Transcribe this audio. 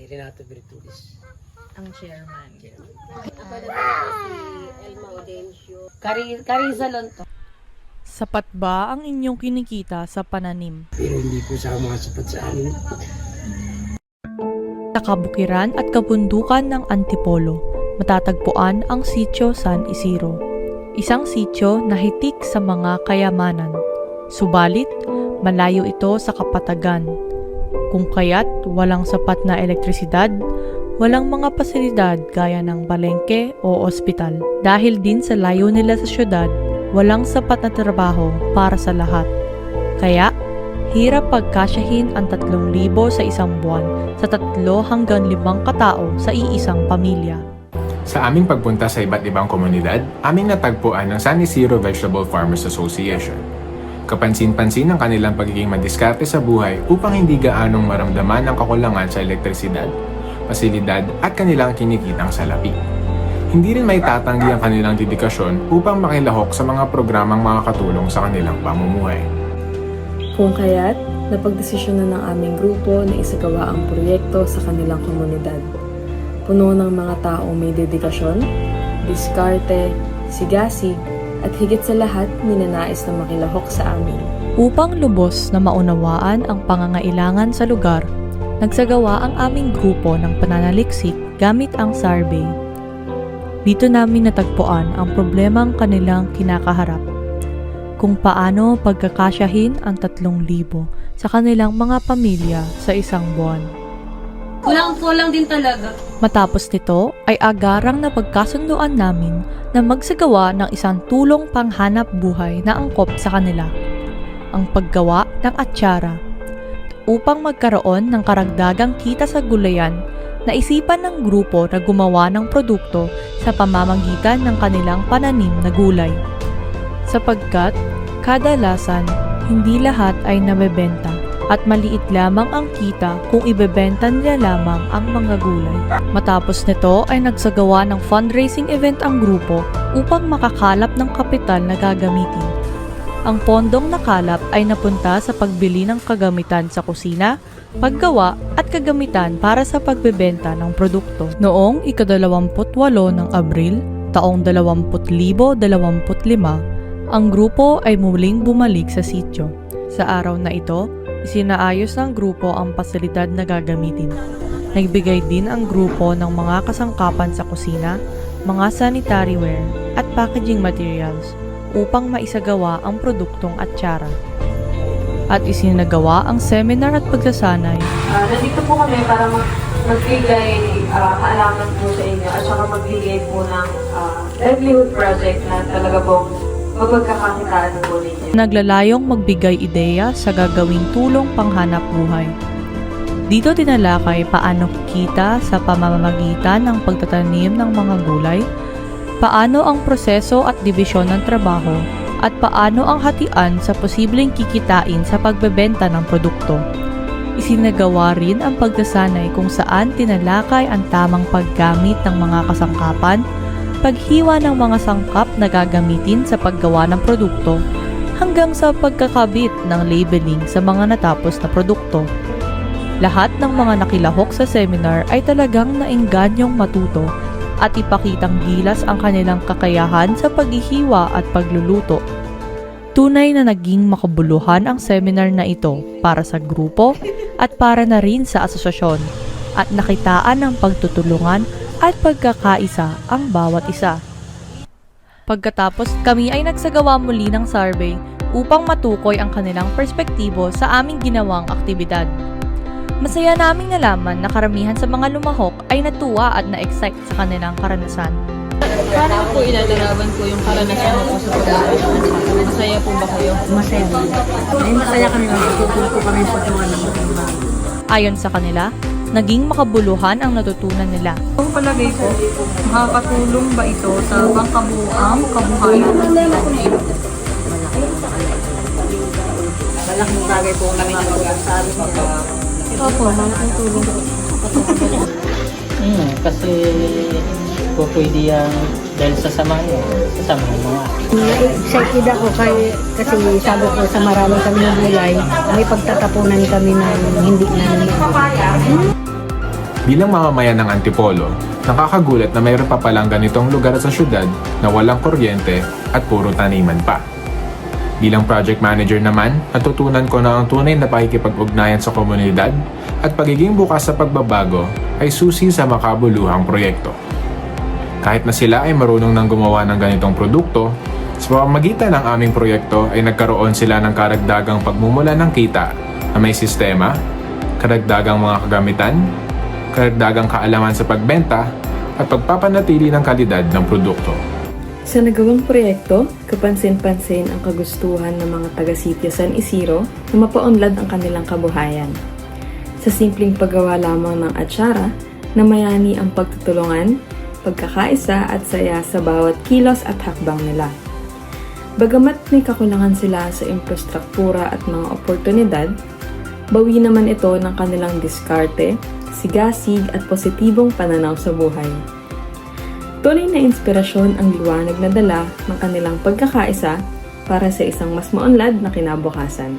Renato Virtulis. Ang chairman. Ako naman si Elma Audencio. Karizalon to. Sapat ba ang inyong kinikita sa pananim? Pero hindi po sa mga sapat sa amin. Sa kabukiran at kabundukan ng Antipolo, matatagpuan ang Sitio San Isidro. Isang sitio na hitik sa mga kayamanan. Subalit, malayo ito sa kapatagan. Kung kaya't walang sapat na elektrisidad, walang mga pasilidad gaya ng palengke o ospital. Dahil din sa layo nila sa syudad, walang sapat na trabaho para sa lahat. Kaya, hirap pagkasyahin ang 3,000 sa isang buwan sa 3 hanggang 5 katao sa iisang pamilya. Sa aming pagpunta sa iba't ibang komunidad, aming natagpuan ng San Isidro Vegetable Farmers Association. Kapansin-pansin ang kanilang pagiging madiskarte sa buhay upang hindi gaanong maramdaman ang kakulangan sa elektrisidad, pasilidad at kanilang kinikitang salapi. Hindi rin may tatanggi ang kanilang dedikasyon upang makilahok sa mga programang makakatulong sa kanilang pamumuhay. Kung kaya't, napagdesisyonan ng aming grupo na isagawa ang proyekto sa kanilang komunidad. Puno ng mga taong may dedikasyon, diskarte, sigasig, at higit sa lahat ninanais na makilahok sa amin. Upang lubos na maunawaan ang pangangailangan sa lugar, nagsagawa ang aming grupo ng pananaliksik gamit ang survey. Dito namin natagpuan ang problemang kanilang kinakaharap. Kung paano pagkakasyahin ang 3,000 sa kanilang mga pamilya sa isang buwan. Kulang din talaga. Matapos nito ay agarang na pagkasunduan namin na magsagawa ng isang tulong panghanap buhay na angkop sa kanila, ang paggawa ng atsara. Upang magkaroon ng karagdagang kita sa gulayan, naisipan ng grupo na gumawa ng produkto sa pamamagitan ng kanilang pananim na gulay. Sapagkat kadalasan hindi lahat ay nabebenta at maliit lamang ang kita kung ibebenta nila lamang ang mga gulay. Matapos nito ay nagsagawa ng fundraising event ang grupo upang makakalap ng kapital na gagamitin. Ang pondong nakalap ay napunta sa pagbili ng kagamitan sa kusina, paggawa at kagamitan para sa pagbebenta ng produkto. Noong ika-28 ng Abril, taong 2025, ang grupo ay muling bumalik sa sitio. Sa araw na ito, isinaayos ng grupo ang pasilidad na gagamitin. Nagbigay din ang grupo ng mga kasangkapan sa kusina, mga sanitary ware at packaging materials upang maisagawa ang produktong atsara. At isinagawa ang seminar at pagsasanay. Nandito po kami para magbigay kaalaman po sa inyo at saka magbigay po ng livelihood project na talaga po magkakakitaan po ninyo. Naglalayong magbigay ideya sa gagawing tulong panghanap buhay. Dito tinalakay paano kikita sa pamamagitan ng pagtatanim ng mga gulay, paano ang proseso at dibisyon ng trabaho, at paano ang hatian sa posibleng kikitain sa pagbebenta ng produkto. Isinagawa rin ang pagsasanay kung saan tinalakay ang tamang paggamit ng mga kasangkapan, paghiwa ng mga sangkap na gagamitin sa paggawa ng produkto, hanggang sa pagkakabit ng labeling sa mga natapos na produkto. Lahat ng mga nakilahok sa seminar ay talagang naingganyong matuto at ipakitang gilas ang kanilang kakayahan sa paghihiwa at pagluluto. Tunay na naging makabuluhan ang seminar na ito para sa grupo at para na rin sa asosasyon, at nakitaan ng pagtutulungan at pagkakaisa ang bawat isa. Pagkatapos, kami ay nagsagawa muli ng survey upang matukoy ang kanilang perspektibo sa aming ginawang aktibidad. Masaya naming nalaman na karamihan sa mga lumahok ay natuwa at na-excite sa kanilang karanasan. Paano po ilalarawan po yung karanasan mo po sa pag-aaral? Masaya po ba kayo? Masaya din. Masaya kami magtutulong po kami sa mga naman. Ayon sa kanila, naging makabuluhan ang natutunan nila. Ang palagay ko, makakatulong ba ito sa pangkabuang kabuhayan ng Pilipino? Malaking bagay po kami natulong sa amin. Opo, malaking tulong po. Kasi po pwede yan dahil sasamahan mo mga. Na-excited ako kasi sabi ko sa marami kami ng gulay, may pagtatapunan kami na hindi namin. Bilang mamamayan ng Antipolo, nakakagulat na mayroon pa palang ganitong lugar sa syudad na walang kuryente at puro taniman pa. Bilang project manager naman, natutunan ko na ang tunay na pakikipag-ugnayan sa komunidad at pagiging bukas sa pagbabago ay susi sa makabuluhang proyekto. Kahit na sila ay marunong nang gumawa ng ganitong produkto, sa pamamagitan ng aming proyekto ay nagkaroon sila ng karagdagang pagmumula ng kita na may sistema, karagdagang mga kagamitan, karagdagang kaalaman sa pagbenta at pagpapanatili ng kalidad ng produkto. Sa nagawang proyekto, kapansin-pansin ang kagustuhan ng mga taga-sitio San Isidro na mapaunlad ang kanilang kabuhayan. Sa simpleng paggawa lamang ng atsara, namayani ang pagtutulungan, pagkakaisa at saya sa bawat kilos at hakbang nila. Bagamat may kakulangan sila sa infrastruktura at mga oportunidad, bawi naman ito ng kanilang diskarte, sigasig at positibong pananaw sa buhay. Tunay na inspirasyon ang liwanag na dala ng kanilang pagkakaisa para sa isang mas maunlad na kinabukasan.